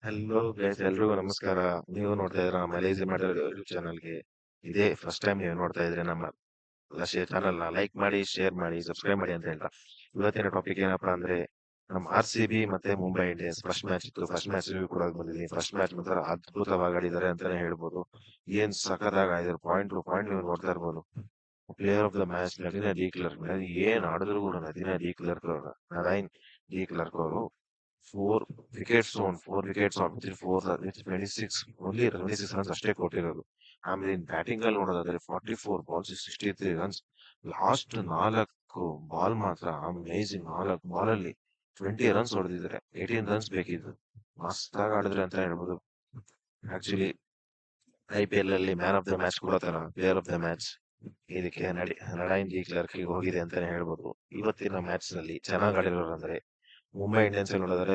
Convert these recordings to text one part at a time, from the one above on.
Hello guys, ಎಲ್ರಿಗೂ ನಮಸ್ಕಾರ. ನೀವು ನೋಡ್ತಾ ಇದ್ರ ನಮ್ಮ ಲೇಜಿ ಮ್ಯಾಟರ್ ಯೂಟ್ಯೂಬ್ ಚಾನಲ್ಗೆ. ಇದೇ ಫಸ್ಟ್ ಟೈಮ್ ನೀವು ನೋಡ್ತಾ ಇದ್ರೆ ನಮ್ಮ ಚಾನಲ್ ನ ಲೈಕ್ ಮಾಡಿ, ಶೇರ್ ಮಾಡಿ, ಸಬ್ಸ್ಕ್ರೈಬ್ ಮಾಡಿ ಅಂತ ಹೇಳ್ತಾ ಇವತ್ತಿನ ಟಾಪಿಕ್ ಏನಪ್ಪಾ ಅಂದ್ರೆ ನಮ್ಮ RCB ಮತ್ತೆ ಮುಂಬೈ ಇಂಡಿಯನ್ಸ್ ಫಸ್ಟ್ ಮ್ಯಾಚ್ ಇತ್ತು. ಫಸ್ಟ್ ಮ್ಯಾಚ್ ಕೂಡ ಬಂದಿದ್ದೀನಿ. ಫಸ್ಟ್ ಮ್ಯಾಚ್ ಮಾತ್ರ ಅದ್ಭುತವಾಗಿ ಆಡಿದ್ದಾರೆ ಅಂತಾನೆ ಹೇಳ್ಬೋದು. ಏನ್ ಸಖತ್ತಾಗಿ ಆಡಿದ್ರು, ಪಾಯಿಂಟ್ ಟು ಪಾಯಿಂಟ್ ನೀವು ನೋಡ್ತಾ ಇರ್ಬೋದು. Player of the match Nadine de Klerk. ಏನ್ ಆಡಿದ್ರು ಕೂಡ Nadine de Klerk Narine de Klerk ಅವರು four wickets with 26 only 26 runs ಅಷ್ಟೇ ಕೊಟ್ಟಿರೋದು. ಆಮೇಲೆ ಇನ್ ಬ್ಯಾಟಿಂಗ್ ಅಲ್ಲಿ ನೋಡೋದಾದ್ರೆ 44 ಬಾಲ್ಸ್ 63 ರನ್ಸ್. ಲಾಸ್ಟ್ 4 ಬಾಲ್ ಮಾತ್ರ ಅಮೇಜಿಂಗ್. 4 ಬಾಲ್ ಅಲ್ಲಿ 20 ರನ್ಸ್ ಹೊಡೆದಿದ್ದಾರೆ. 18 ರನ್ಸ್ ಬೇಕಿದ್ದು. ಮಸ್ತಾಗಿ ಆಡಿದ್ರೆ ಅಂತ ಹೇಳ್ಬೋದು. ಆಕ್ಚುಲಿ IPL ಅಲ್ಲಿ ಮ್ಯಾನ್ ಆಫ್ ದ ಮ್ಯಾಚ್ ಕೊಡೋತನ ಪ್ಲೇಯರ್ ಆಫ್ ದ ಮ್ಯಾಚ್ ಇದಕ್ಕೆ ನಡೈನ್ ಡಿ ಕ್ಲರ್ಕ್ ಹೋಗಿದೆ ಅಂತಾನೆ ಹೇಳ್ಬೋದು. ಇವತ್ತಿನ ಮ್ಯಾಚ್ ನಲ್ಲಿ ಚೆನ್ನಾಗಿ ಆಡಿರೋರು ಅಂದ್ರೆ ಮುಂಬೈ ಇಂಡಿಯನ್ಸ್ ನೋಡಿದ್ರೆ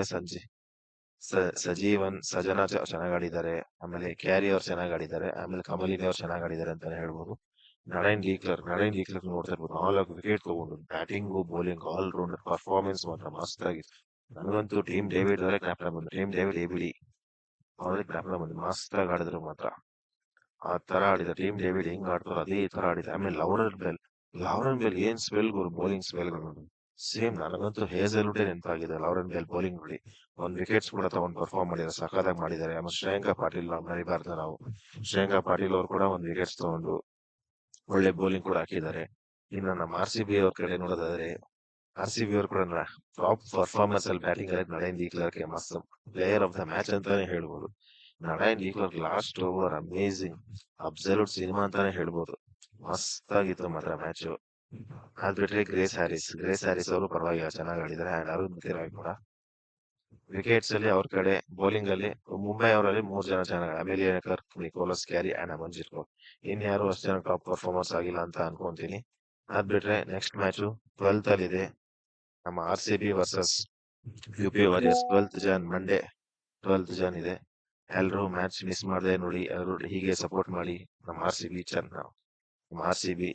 ಸಜೀವನ್ ಸಜನಾ ಚೆನ್ನಾಗಿ ಆಡಿದ್ದಾರೆ. ಆಮೇಲೆ ಕ್ಯಾರಿ ಅವ್ರು ಚೆನ್ನಾಗಿ ಆಡಿದ್ದಾರೆ. ಆಮೇಲೆ ಕಮಲಿನಿ ಅವ್ರು ಚೆನ್ನಾಗಿ ಆಡಿದ್ದಾರೆ ಅಂತಾನೆ ಹೇಳ್ಬೋದು. ನಡೈನ್ ಡಿ ಕ್ಲರ್ಕ್ ನೋಡ್ತಾ ಇರ್ಬೋದು. 4 ವಿಕೆಟ್ ತಗೊಂಡು batting bowling all rounder performance ಮಾತ್ರ ಮಸ್ತ್ ಆಗಿತ್ತು. ನನಗಂತೂ ಟೀಮ್ ಡೇವಿಡ್ ಅವರೇ ಜ್ಞಾಪನ ಬಂದ್ರು. ಟೀಮ್ ಡೇವಿಡ್ ABD ಅವ್ರಿಗೆ ಜ್ಞಾಪನ ಬಂದ್ರು. ಮಸ್ತ್ ಆಗಿ ಆಡಿದ್ರು ಮಾತ್ರ. ಆ ತರ ಆಡಿದ ಟೀಮ್ ಡೇವಿಡ್ ಹೆಂಗ್ ಆಡ್ತಾರೋ ಅದೇ ತರ ಆಡಿದ. ಆಮೇಲೆ ಲೌರನ್ ಬೆಲ್ ಏನ್ ಸ್ಪೆಲ್ ಬೌಲಿಂಗ್ ಸ್ಪೆಲ್ ಸೇಮ್. ನನಗಂತೂ ಹೇಸಲ್ವುಡ್ ನೆನಪಾಗಿದೆ ಲೌರನ್ ಬೆಲ್ ಬೌಲಿಂಗ್ ನೋಡಿ. 1 ವಿಕೆಟ್ಸ್ ಕೂಡ ತಗೊಂಡು ಪರ್ಫಾರ್ಮ್ ಮಾಡಿದ್ದಾರೆ, ಸಖತ್ತಾಗಿ ಮಾಡಿದ್ದಾರೆ. ಆಮೇಲೆ ಶ್ರೇಯಾಂಕ ಪಾಟೀಲ್ ಮರಿಬಾರ್ದು ನಾವು. ಶ್ರೇಯಾಂಕ ಪಾಟೀಲ್ ಅವರು ಕೂಡ 1 ವಿಕೆಟ್ಸ್ ತಗೊಂಡು ಒಳ್ಳೆ ಬೌಲಿಂಗ್ ಕೂಡ ಹಾಕಿದ್ದಾರೆ. ಇನ್ನು ನಮ್ಮ RCB ಅವ್ರ ಕಡೆ ನೋಡೋದಾದ್ರೆ RCB ಅವ್ರು ಕೂಡ ಟಾಪ್ ಪರ್ಫಾರ್ಮೆನ್ಸ್ ಅಲ್ಲಿ ಬ್ಯಾಟಿಂಗ್ ಅಲ್ಲಿ ನಡೈನ್ ಡಿ ಕ್ಲರ್ಕ್ ಮಸ್ತ್ ಪ್ಲೇಯರ್ ಆಫ್ ದ ಮ್ಯಾಚ್ ಅಂತಾನೆ ಹೇಳ್ಬೋದು. Nadine de Klerk last over amazing absolute cinema ಅಂತಾನೆ ಹೇಳ್ಬೋದು. ಮಸ್ತ್ ಆಗಿತ್ತು ಮಾತ್ರ ಮ್ಯಾಚ್. ಅದ್ ಬಿಟ್ರೆ ಗ್ರೇಸ್ ಹ್ಯಾರಿಸ್ ಅವರು ಪರವಾಗಿಲ್ಲ ಚೆನ್ನಾಗಿ ಆಡಿದ್ದಾರೆ. ಅಂಡ್ ಅರುಣ್ ರಾಯ್ ಕೂಡ ವಿಕೆಟ್ಸ್ ಅಲ್ಲಿ ಅವ್ರ ಕಡೆ. ಬೌಲಿಂಗ್ ಅಲ್ಲಿ ಮುಂಬೈ ಅವರಲ್ಲಿ 3 ಜನ ಚೆನ್ನಾಗಿ, Amelia Klerk, Nicolas Carey and Amanjit Kaur. ಇನ್ಯಾರು ಅಷ್ಟು ಜನ ಟಾಪ್ ಪರ್ಫಾರ್ಮರ್ಸ್ ಆಗಿಲ್ಲ ಅಂತ ಅನ್ಕೊಂತೀನಿ. ಅದ್ ಬಿಟ್ರೆ ನೆಕ್ಸ್ಟ್ ಮ್ಯಾಚು 12th ಅಲ್ಲಿ ಇದೆ. ನಮ್ಮ RCB versus UP warriors 12th Jan Monday 12th Jan ಇದೆ. ಎಲ್ರು ಮ್ಯಾಚ್ ಮಿಸ್ ಮಾಡದೆ ನೋಡಿ. ಎಲ್ಲರೂ ಹೀಗೆ ಸಪೋರ್ಟ್ ಮಾಡಿ. ನಮ್ಮ RCB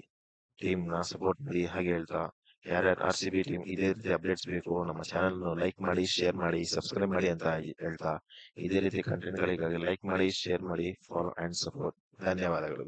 ಟೀಮ್ ನ ಸಪೋರ್ಟ್ ಮಾಡಿ ಹಾಗೆ ಹೇಳ್ತಾ, ಯಾರ್ಯಾರು RCB ಟೀಮ್ ಇದೇ ರೀತಿ ಅಪ್ಡೇಟ್ಸ್ ಬೇಕು ನಮ್ಮ ಚಾನಲ್ ಲೈಕ್ ಮಾಡಿ, ಶೇರ್ ಮಾಡಿ, ಸಬ್ಸ್ಕ್ರೈಬ್ ಮಾಡಿ ಅಂತ ಹೇಳ್ತಾ, ಇದೇ ರೀತಿ ಕಂಟೆಂಟ್ ಗಳಿಗಾಗಿ ಲೈಕ್ ಮಾಡಿ, ಶೇರ್ ಮಾಡಿ, ಫಾಲೋ ಅಂಡ್ ಸಪೋರ್ಟ್. ಧನ್ಯವಾದಗಳು.